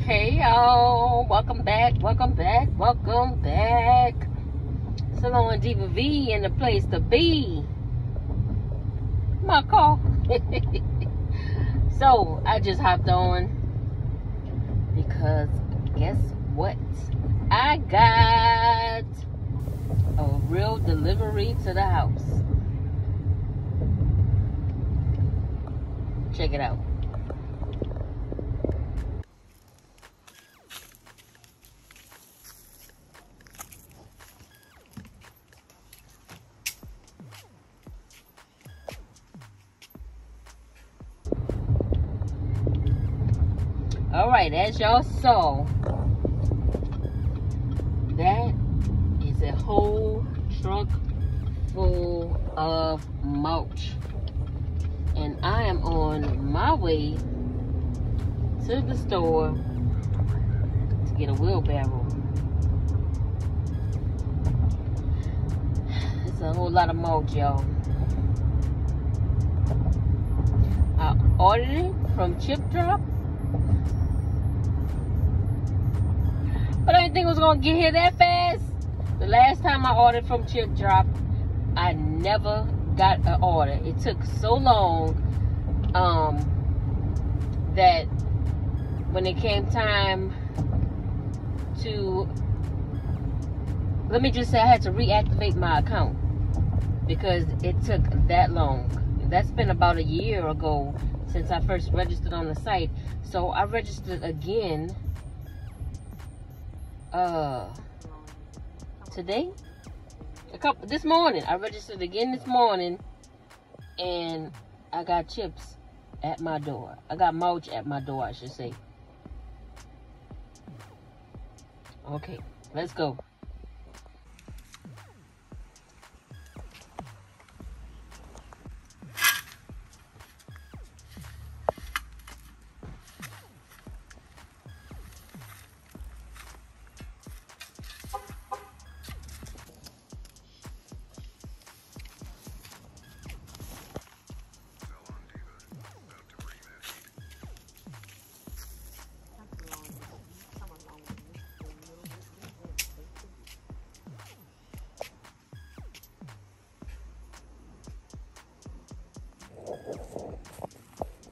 Hey y'all, welcome back. SalonDivaV in the place to be. My call. So I just hopped on because guess what? I got a real delivery to the house. Check it out. All right, as y'all saw, that is a whole truck full of mulch. And I am on my way to the store to get a wheelbarrow. It's a whole lot of mulch, y'all. I ordered it from Chip Drop, but I didn't think it was gonna get here that fast. The last time I ordered from Chip Drop, I never got an order. It took so long that when it came time to, let me just say, I had to reactivate my account because it took that long. That's been about a year ago since I first registered on the site. So I registered again today, this morning. I registered again this morning, and I got chips at my door. I got mulch at my door, I should say. Okay, let's go.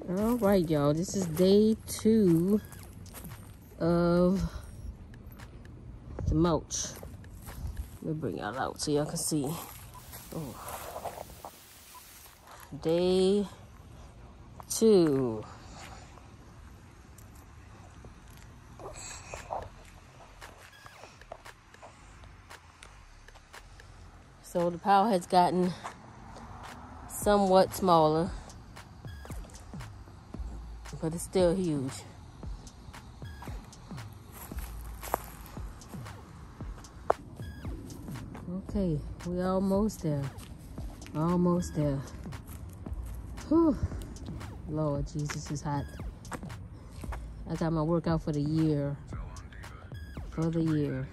All right, y'all, this is day 2 of the mulch. Let me bring y'all out so y'all can see. Oh. Day 2. So the pile has gotten somewhat smaller, but it's still huge. Okay, we almost there. Almost there. Whew. Lord Jesus, is hot. I got my workout for the year. For the year.